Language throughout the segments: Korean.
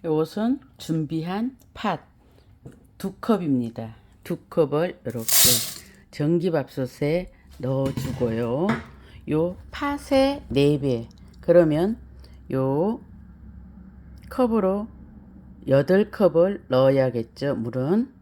이것은 준비한 팥 2컵입니다. 2컵을 이렇게 전기밥솥에 넣어주고요. 요 팥의 4배, 그러면 요 컵으로 8컵을 넣어야겠죠. 물은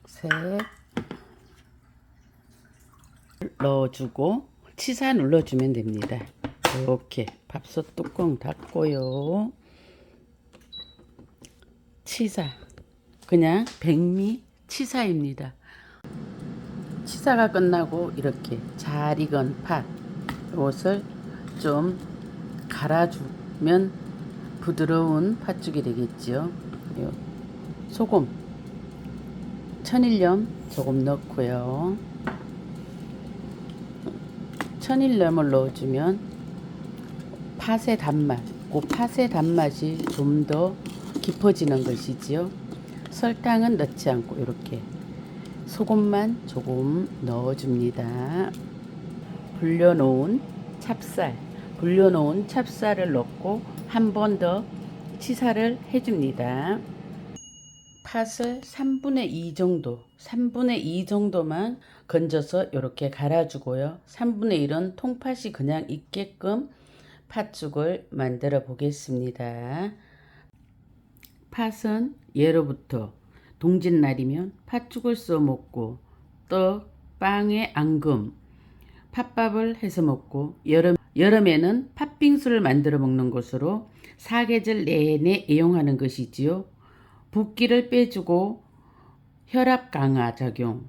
셋 넣어주고 치사 눌러주면 됩니다. 이렇게 밥솥 뚜껑 닫고요. 치사, 그냥 백미 치사입니다. 치사가 끝나고 이렇게 잘 익은 팥, 이것을 좀 갈아주면 부드러운 팥죽이 되겠죠. 소금, 천일염 조금 넣고요. 천일염을 넣어주면 팥의 단맛, 그 팥의 단맛이 좀 더 깊어지는 것이지요. 설탕은 넣지 않고 이렇게 소금만 조금 넣어줍니다. 불려놓은 찹쌀을 넣고 한 번 더 치사를 해줍니다. 팥을 3분의 2 정도만 건져서 이렇게 갈아주고요. 3분의 1은 통팥이 그냥 있게끔 팥죽을 만들어 보겠습니다. 팥은 예로부터 동짓날이면 팥죽을 써 먹고 떡, 빵에 앙금, 팥밥을 해서 먹고 여름에는 팥빙수를 만들어 먹는 것으로 사계절 내내 애용하는 것이지요. 붓기를 빼주고 혈압 강화 작용,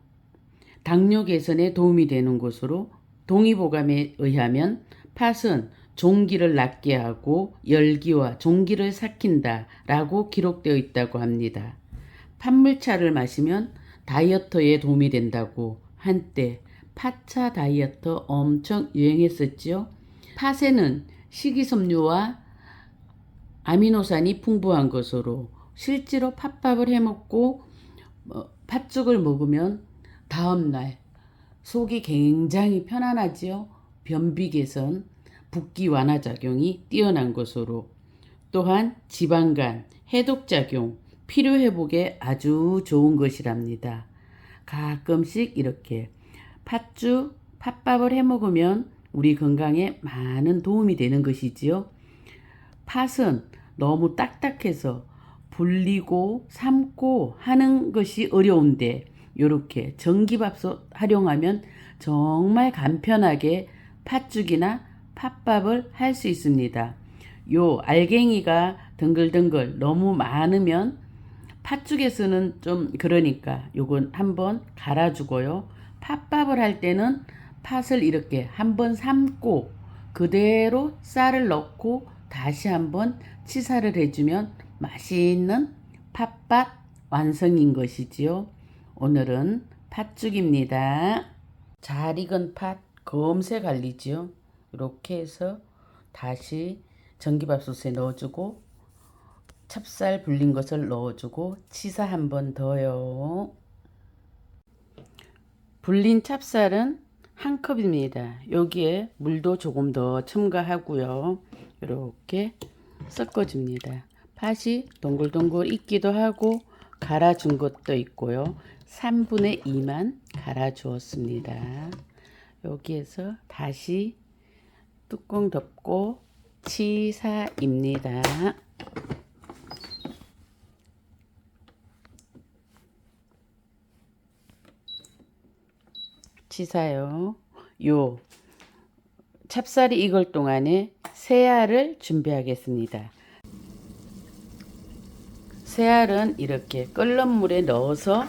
당뇨 개선에 도움이 되는 것으로 동의보감에 의하면 팥은 종기를 낫게 하고 열기와 종기를 삭힌다 라고 기록되어 있다고 합니다. 팥물차를 마시면 다이어트에 도움이 된다고 한때 팥차 다이어트 엄청 유행했었지요. 팥에는 식이섬유와 아미노산이 풍부한 것으로 실제로 팥밥을 해먹고 팥죽을 먹으면 다음날 속이 굉장히 편안하지요. 변비 개선, 붓기 완화 작용이 뛰어난 것으로 또한 지방간, 해독작용, 피로회복에 아주 좋은 것이랍니다. 가끔씩 이렇게 팥밥을 해먹으면 우리 건강에 많은 도움이 되는 것이지요. 팥은 너무 딱딱해서 불리고 삶고 하는 것이 어려운데 이렇게 전기밥솥 활용하면 정말 간편하게 팥죽이나 팥밥을 할 수 있습니다. 요 알갱이가 덩글덩글 너무 많으면 팥죽에서는 좀 그러니까 요건 한번 갈아주고요. 팥밥을 할 때는 팥을 이렇게 한번 삶고 그대로 쌀을 넣고 다시 한번 치사를 해주면 맛있는 팥밥 완성인 것이지요. 오늘은 팥죽입니다. 잘 익은 팥 검새 갈리지요. 이렇게 해서 다시 전기밥솥에 넣어주고 찹쌀 불린 것을 넣어주고 치사 한 번 더요. 불린 찹쌀은 1컵입니다. 여기에 물도 조금 더 첨가하고요. 이렇게 섞어줍니다. 팥이 동글동글 익기도 하고 갈아준 것도 있고요. 3분의 2만 갈아주었습니다. 여기에서 다시 뚜껑 덮고 치사입니다. 치사요. 요 찹쌀이 익을 동안에 새알을 준비하겠습니다. 새알은 이렇게 끓는 물에 넣어서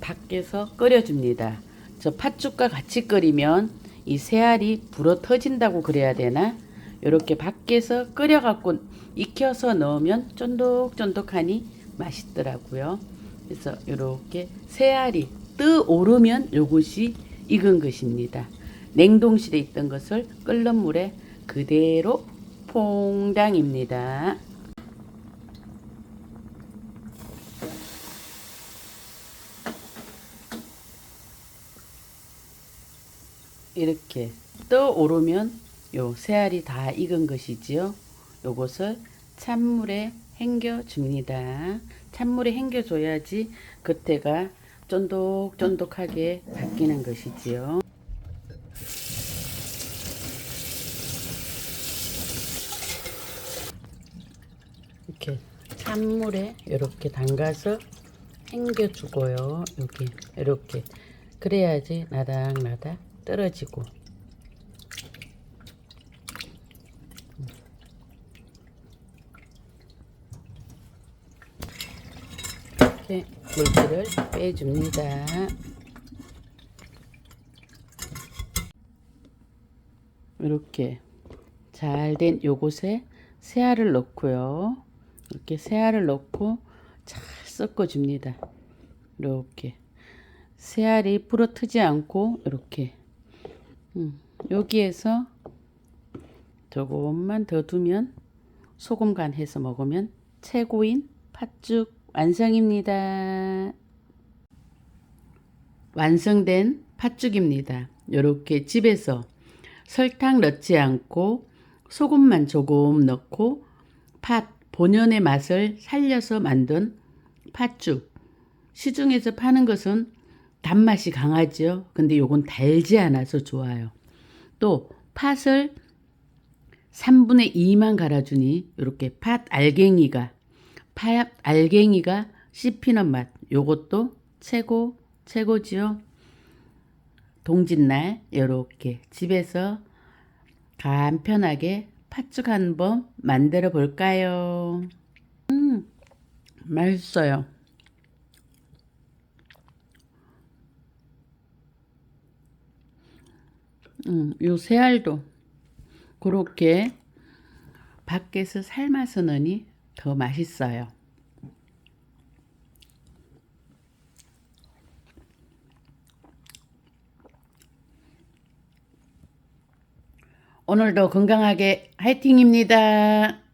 밖에서 끓여줍니다. 저 팥죽과 같이 끓이면 이 새알이 불어 터진다고 그래야 되나? 이렇게 밖에서 끓여갖고 익혀서 넣으면 쫀득쫀득하니 맛있더라고요. 그래서 이렇게 새알이 뜨오르면 요것이 익은 것입니다. 냉동실에 있던 것을 끓는 물에 그대로 퐁당입니다. 이렇게 떠오르면 요 새알이 다 익은 것이지요. 요것을 찬물에 헹겨 줍니다. 찬물에 헹겨 줘야지 겉에가 쫀득쫀득하게 바뀌는 것이지요. 이렇게 찬물에 이렇게 담가서 헹겨 주고요. 여기 이렇게 그래야지 나닥나닥 떨어지고. 이렇게 물기를 빼줍니다. 이렇게 잘 된 요것에 새알을 넣고요. 이렇게 새알을 넣고 잘 섞어줍니다. 이렇게 새알이 부러뜨지 않고 이렇게 여기에서 조금만 더 두면 소금 간 해서 먹으면 최고인 팥죽 완성입니다. 완성된 팥죽입니다. 이렇게 집에서 설탕 넣지 않고 소금만 조금 넣고 팥 본연의 맛을 살려서 만든 팥죽. 시중에서 파는 것은 단맛이 강하죠. 근데 요건 달지 않아서 좋아요. 또 팥을 3분의 2만 갈아주니 이렇게 팥 알갱이가 씹히는 맛. 요것도 최고지요. 동짓날 이렇게 집에서 간편하게 팥죽 한번 만들어 볼까요? 맛있어요. 요 새알도 그렇게 밖에서 삶아서 넣으니 더 맛있어요. 오늘도 건강하게 화이팅입니다.